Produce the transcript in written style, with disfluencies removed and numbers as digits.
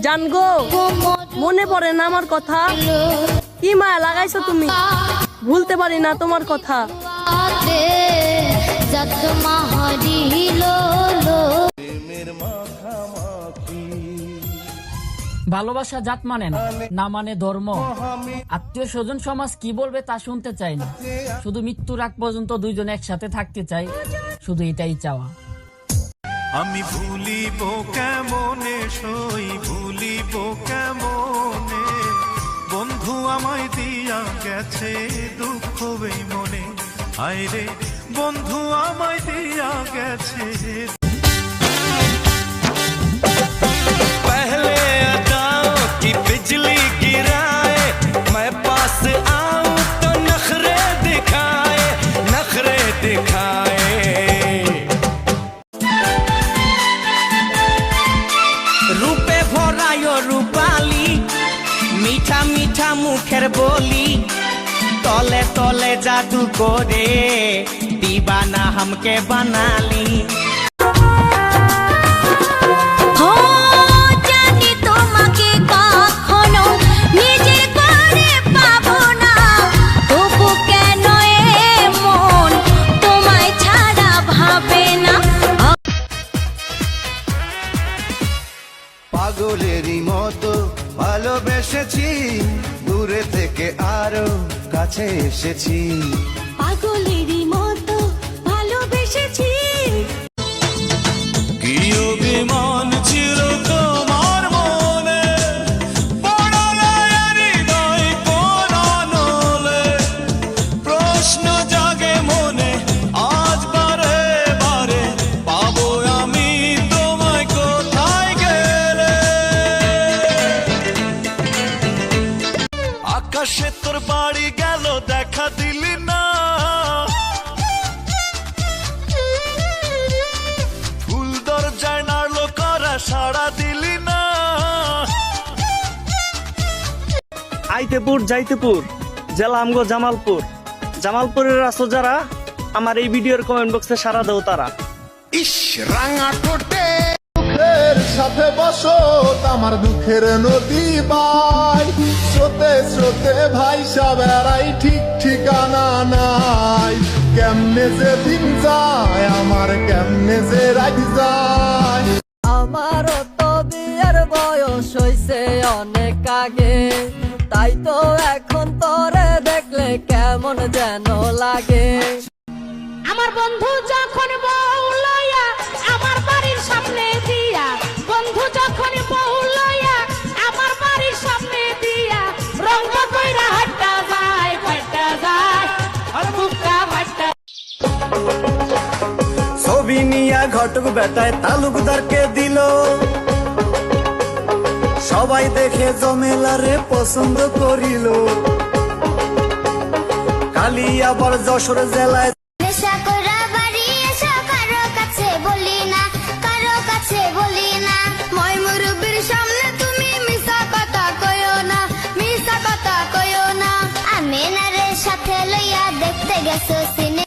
জানগো মনে পড়ে না আমার কথা, কি মায়া লাগাইছো তুমি, ভুলতে পারি না তোমার কথা। ভালোবাসা জাত মানে না, না মানে ধর্ম। আত্মীয় স্বজন সমাজ কি বলবে তা শুনতে চাই না, শুধু মৃত্যুর আগ পর্যন্ত দুইজন একসাথে থাকতে চাই, শুধু এটাই চাওয়া। আমি ভুলিব কেমনে সই, ভুলিব কেমনে বন্ধু আমায় দিয়া গেছে দুঃখ এই মনে, আইরে বন্ধু আমায় দিয়া গেছে। রূপে ভরায় রূপালি, মিঠা মিঠা মুখের বলি, তলে তলে জাদু করে দিবানা হামকে বানালি। পাগলেরই মতো ভালোবেসেছি, দূরে থেকে আরো কাছে এসেছি। পাগলেরই মতো ভালোবেসেছি। কি অভিমান ছিল তোমার মনে, পড়ালে হৃদয় কোরানলে, প্রশ্ন জাগে মনে আজ বারে বারে, পাবো আমি তোমায় কোথায় গেলে। আকাশে তোর বাড়ি গেল দেখা দিলি না, ফুল দরজায় নাড়লো করা সাড়া দিলি না। আইতেপুর যাইতেপুর জেলা আমগো জামালপুর, জামালপুরের আছো যারা আমার এই ভিডিওর কমেন্ট বক্সে সাড়া দাও তারা। ইস রাঙা ঠোঁটে দুঃখের সাথে বসত আমার দুঃখের নদী বাই, স্রোতে স্রোতে ভাই সাবেরাই ঠিক ঠিকানা নাই। কেমনে যে দিন যায় আমার, কেমনে যে রাত যায়। আমারও তো বিয়ের বয়স হইছে অনেক আগে, তাই তো এখন তোরে দেখলে কেমন যেন লাগে। আমার বন্ধু যখন বউ লইয়া আমার বাড়ির সামনে দিয়া, বন্ধু যখন বউ লইয়া আমার বাড়ির সামনে দিয়া, রঙ কইরা হাঁটা যায় ফাটা যায় আর বুকা ফাটা। ছবি নিয়া ঘটক বেটায় তালুকদারকে দিল, সবাই দেখে জমেলারে পছন্দ করিল। কালি আবার যশোর জেলায় নেশা করা বাড়ি এসো, কারো কাছে বলি না, কারো কাছে বলি না। মই মুরব্বির সামনে তুমি মিছা কথা কইও না, মিছা কথা কইও না। আমি নারে সাথে লইয়া দেখতে গেছো সিনেমা।